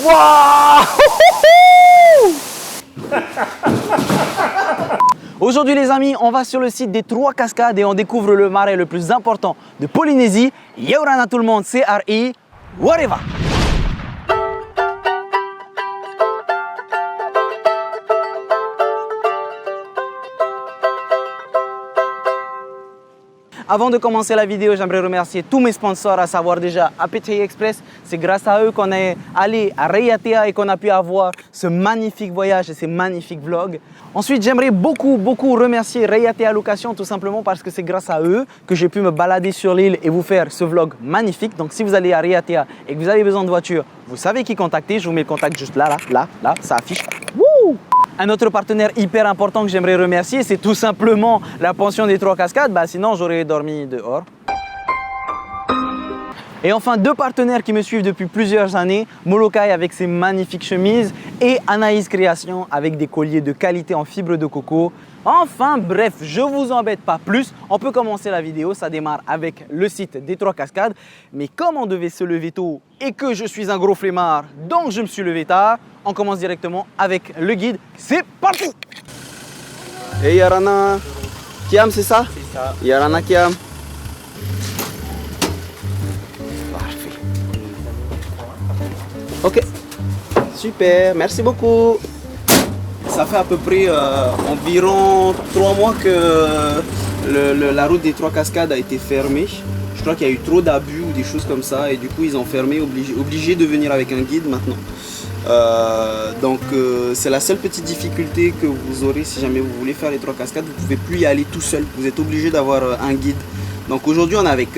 Waouh! Aujourd'hui les amis, on va sur le site des 3 cascades et on découvre le marais le plus important de Polynésie. Yaurana tout le monde, c'est RI. Wareva! Avant de commencer la vidéo, j'aimerais remercier tous mes sponsors, à savoir déjà APTI Express. C'est grâce à eux qu'on est allé à Raiatea et qu'on a pu avoir ce magnifique voyage et ces magnifiques vlogs. Ensuite, j'aimerais beaucoup remercier Raiatea Location, tout simplement parce que c'est grâce à eux que j'ai pu me balader sur l'île et vous faire ce vlog magnifique. Donc si vous allez à Raiatea et que vous avez besoin de voiture, vous savez qui contacter. Je vous mets le contact juste là, ça affiche. Wouh! Un autre partenaire hyper important que j'aimerais remercier, c'est tout simplement la pension des 3 cascades. Sinon, j'aurais dormi dehors. Et enfin, 2 partenaires qui me suivent depuis plusieurs années. Molokai avec ses magnifiques chemises et Anaïs Création avec des colliers de qualité en fibre de coco. Enfin bref, je vous embête pas plus. On peut commencer la vidéo. Ça démarre avec le site des 3 cascades. Mais comme on devait se lever tôt et que je suis un gros flemmard, donc je me suis levé tard, on commence directement avec le guide. C'est parti! Hey Yarana, Kiam, c'est ça? C'est ça. Yarana Kiam. Parfait. Ok, super, merci beaucoup. Ça fait à peu près environ 3 mois que la route des 3 cascades a été fermée. Je crois qu'il y a eu trop d'abus ou des choses comme ça et du coup ils ont fermé, obligé de venir avec un guide maintenant. Donc c'est la seule petite difficulté que vous aurez si jamais vous voulez faire les 3 cascades. Vous ne pouvez plus y aller tout seul, vous êtes obligé d'avoir un guide. Donc aujourd'hui on est avec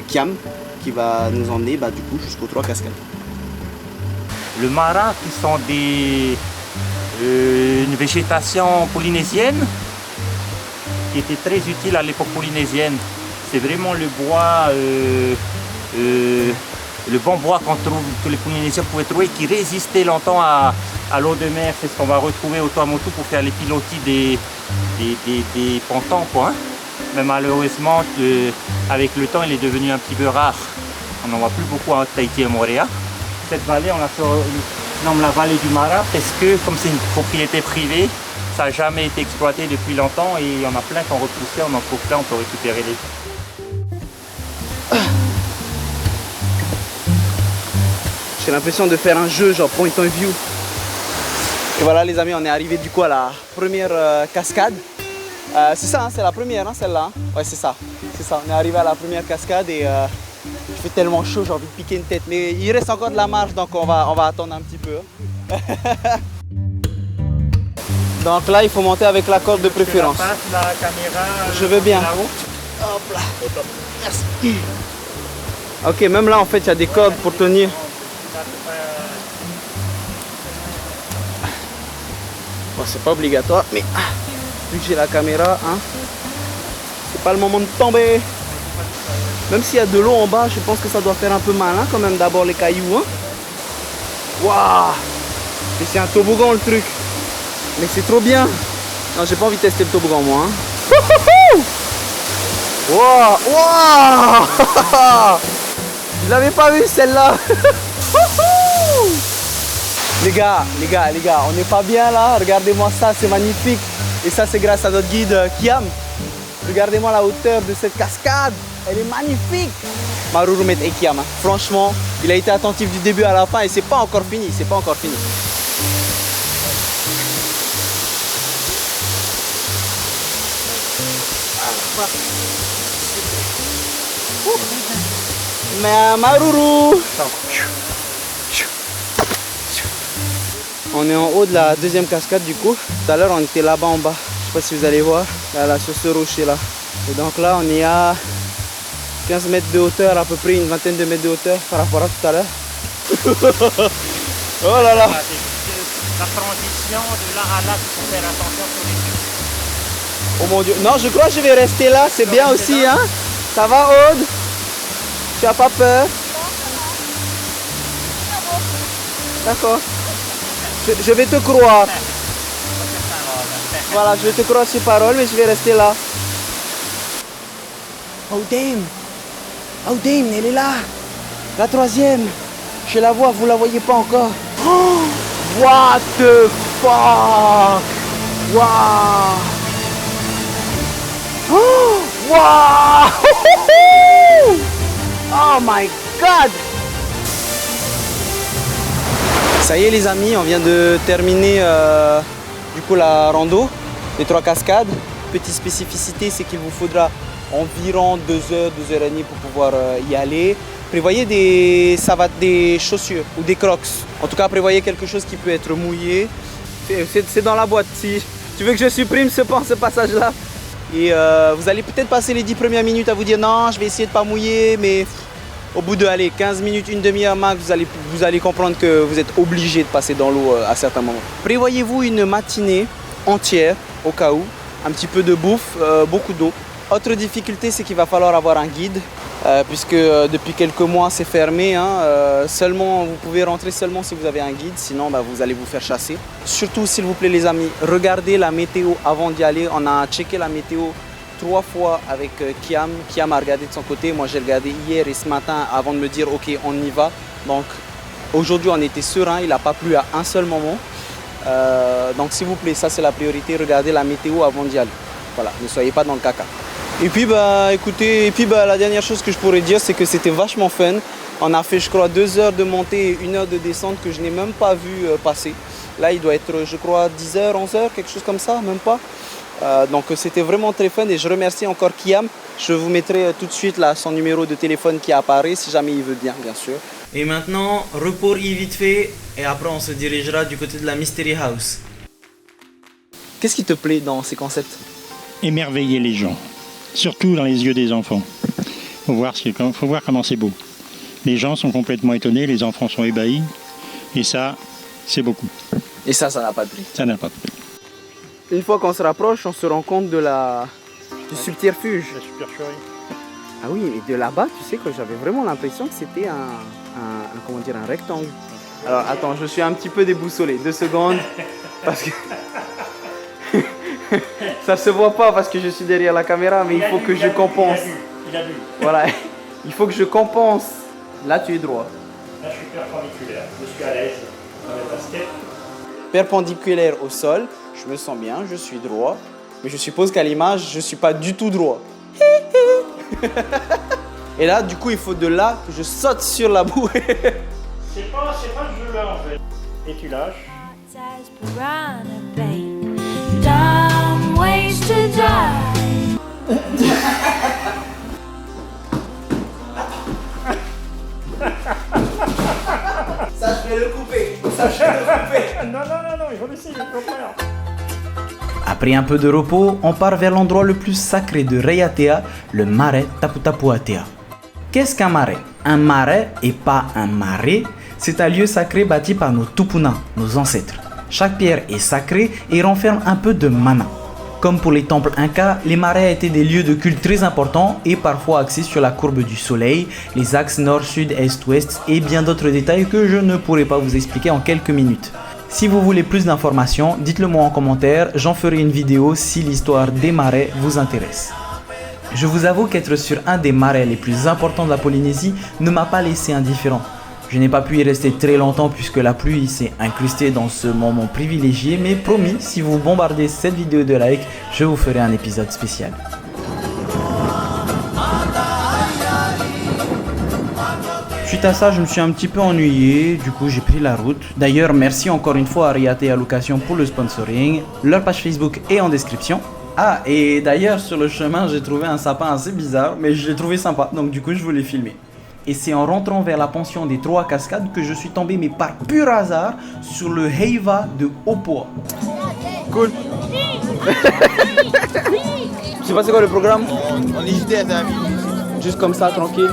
Kiam qui va nous emmener du coup jusqu'aux 3 cascades. Le mara qui sont une végétation polynésienne qui était très utile à l'époque polynésienne. C'est vraiment le bois, le bon bois que les Polynésiens pouvaient trouver, qui résistait longtemps à l'eau de mer. C'est ce qu'on va retrouver au Tuamotu pour faire les pilotis des pontons, quoi, hein. Mais malheureusement, avec le temps, il est devenu un petit peu rare. On n'en voit plus beaucoup à Tahiti et Moorea. Cette vallée, on la nomme la vallée du Mara parce que, comme c'est une propriété privée, ça n'a jamais été exploité depuis longtemps et il y en a plein qui ont repoussé, on en trouve plein, on peut récupérer les. J'ai l'impression de faire un jeu genre point of view. Et voilà les amis, on est arrivé du coup à la première cascade. C'est ça, hein, c'est la première, hein, celle-là. Hein. Ouais, c'est ça. C'est ça. On est arrivé à la première cascade et il fait tellement chaud, j'ai envie de piquer une tête. Mais il reste encore de la marche, donc on va attendre un petit peu. Donc là, il faut monter avec la corde de préférence. La caméra, je veux bien. Hop là. Merci. Ok, même là, en fait, il y a des cordes pour tenir. Bon, c'est pas obligatoire, mais vu que j'ai la caméra, hein, c'est pas le moment de tomber. Même s'il y a de l'eau en bas, je pense que ça doit faire un peu mal, hein, quand même, d'abord les cailloux. Hein. Waouh! Et c'est un toboggan le truc. Mais c'est trop bien. Non, j'ai pas envie de tester le toboggan, moi. Hein. Waouh! Waouh! Je l'avais pas vu celle-là. Les gars, on n'est pas bien là. Regardez-moi ça, c'est magnifique. Et ça, c'est grâce à notre guide Kiam. Regardez-moi la hauteur de cette cascade. Elle est magnifique. Marurumet et Kiam. Hein. Franchement, il a été attentif du début à la fin et c'est pas encore fini. C'est pas encore fini. Mais Maruru. On est en haut de la deuxième cascade du coup. Tout à l'heure on était là-bas en bas. Je sais pas si vous allez voir. Là, sur ce rocher là. Et donc là on est à 15 mètres de hauteur, à peu près une vingtaine de mètres de hauteur par rapport à tout à l'heure. Oh là là. La transition de là à là, il faut faire attention sur les yeux. Oh mon dieu. Non, je crois que je vais rester là. C'est bien aussi, hein. Ça va, Aude? Tu as pas peur? D'accord. Je vais te croire. Voilà, je vais te croire sur parole, mais je vais rester là. Oh damn! Oh damn, elle est là! La troisième! Je la vois, vous la voyez pas encore. Oh, what the fuck? Wow! Oh, wow! Oh my god! Ça y est les amis, on vient de terminer du coup la rando des 3 cascades. Petite spécificité, c'est qu'il vous faudra environ 2 heures, 2 heures et demie pour pouvoir y aller. Prévoyez des savates, des chaussures ou des crocs. En tout cas, prévoyez quelque chose qui peut être mouillé. C'est dans la boîte. Si tu veux que je supprime ce passage-là. Et vous allez peut-être passer les 10 premières minutes à vous dire non, je vais essayer de ne pas mouiller, mais au bout de 15 minutes, une demi-heure max, vous allez comprendre que vous êtes obligé de passer dans l'eau à certains moments. Prévoyez-vous une matinée entière au cas où, un petit peu de bouffe, beaucoup d'eau. Autre difficulté, c'est qu'il va falloir avoir un guide, puisque depuis quelques mois c'est fermé. Seulement, vous pouvez rentrer seulement si vous avez un guide, sinon vous allez vous faire chasser. Surtout, s'il vous plaît les amis, regardez la météo avant d'y aller. On a checké la météo 3 fois avec Kiam. Kiam a regardé de son côté, moi j'ai regardé hier et ce matin avant de me dire ok on y va. Donc aujourd'hui on était serein, il n'a pas plu à un seul moment. Donc s'il vous plaît, ça c'est la priorité, regardez la météo avant d'y aller. Voilà, ne soyez pas dans le caca. Et puis écoutez, la dernière chose que je pourrais dire, c'est que c'était vachement fun. On a fait je crois 2 heures de montée et 1 heure de descente que je n'ai même pas vu passer. Là il doit être je crois 10h, 11h, quelque chose comme ça, même pas. Donc c'était vraiment très fun et je remercie encore Kiam. Je vous mettrai tout de suite là son numéro de téléphone qui apparaît si jamais il veut bien sûr. Et maintenant, repos vite fait et après on se dirigera du côté de la Mystery House. Qu'est-ce qui te plaît dans ces concepts? Émerveiller les gens, surtout dans les yeux des enfants. Faut voir comment c'est beau. Les gens sont complètement étonnés, les enfants sont ébahis et ça, c'est beaucoup. Et ça n'a pas de prix. Ça n'a pas de prix. Une fois qu'on se rapproche, on se rend compte du subterfuge. La supercherie. Ah oui, et de là-bas, tu sais que j'avais vraiment l'impression que c'était un rectangle. Alors attends, je suis un petit peu déboussolé. 2 secondes. Parce que ça se voit pas parce que je suis derrière la caméra, mais il faut que je compense. Il a vu. Voilà, il faut que je compense. Là, tu es droit. Là, je suis perpendiculaire. Je suis à l'aise dans les baskets. Perpendiculaire au sol. Je me sens bien, je suis droit. Mais je suppose qu'à l'image, je suis pas du tout droit. Et là, du coup, il faut de là que je saute sur la boue. C'est pas le jeu là en fait. Et tu lâches. Ça, je vais le couper. Non, il faut laisser, il faut faire. Après un peu de repos, on part vers l'endroit le plus sacré de Raiatea, le marais Tapu Tapu Atea. Qu'est-ce qu'un marais? Un marais et pas un marais, c'est un lieu sacré bâti par nos Tupuna, nos ancêtres. Chaque pierre est sacrée et renferme un peu de mana. Comme pour les temples incas, les marais étaient des lieux de culte très importants et parfois axés sur la courbe du soleil, les axes nord, sud, est, ouest et bien d'autres détails que je ne pourrai pas vous expliquer en quelques minutes. Si vous voulez plus d'informations, dites-le moi en commentaire, j'en ferai une vidéo si l'histoire des marais vous intéresse. Je vous avoue qu'être sur un des marais les plus importants de la Polynésie ne m'a pas laissé indifférent. Je n'ai pas pu y rester très longtemps puisque la pluie s'est incrustée dans ce moment privilégié, mais promis, si vous bombardez cette vidéo de likes, je vous ferai un épisode spécial. Suite à ça, je me suis un petit peu ennuyé, du coup j'ai pris la route. D'ailleurs, merci encore une fois à Raiatea Location pour le sponsoring. Leur page Facebook est en description. Ah, et d'ailleurs, sur le chemin, j'ai trouvé un sapin assez bizarre, mais je l'ai trouvé sympa, donc du coup je voulais filmer. Et c'est en rentrant vers la pension des 3 cascades que je suis tombé, mais par pur hasard, sur le Heiva de Opoa. Cool. Je sais pas c'est quoi le programme. On hésitait à juste comme ça, tranquille.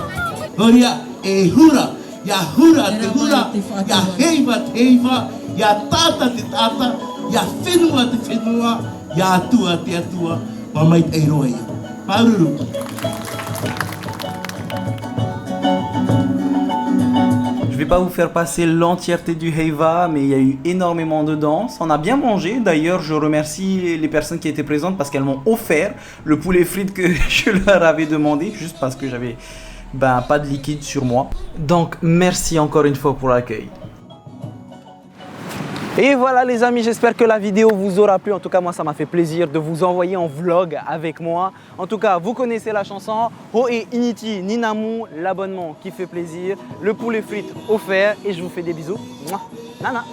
E hura, ya hura te hura, ya heiva te heiva, ya tata te tata, ya whenua te whenua, ya atua te atua, mamai te eiroa ia. Paururu. Je vais pas vous faire passer l'entièreté du Heiva, mais il y a eu énormément de danse. On a bien mangé. D'ailleurs, je remercie les personnes qui étaient présentes parce qu'elles m'ont offert le poulet frites que je leur avais demandé, juste parce que j'avais pas de liquide sur moi. Donc merci encore une fois pour l'accueil. Et voilà les amis, j'espère que la vidéo vous aura plu. En tout cas, moi, ça m'a fait plaisir de vous envoyer en vlog avec moi. En tout cas, vous connaissez la chanson. Ho et Initi Ninamu, l'abonnement qui fait plaisir. Le poulet frites offert. Et je vous fais des bisous. Mouah. Nana.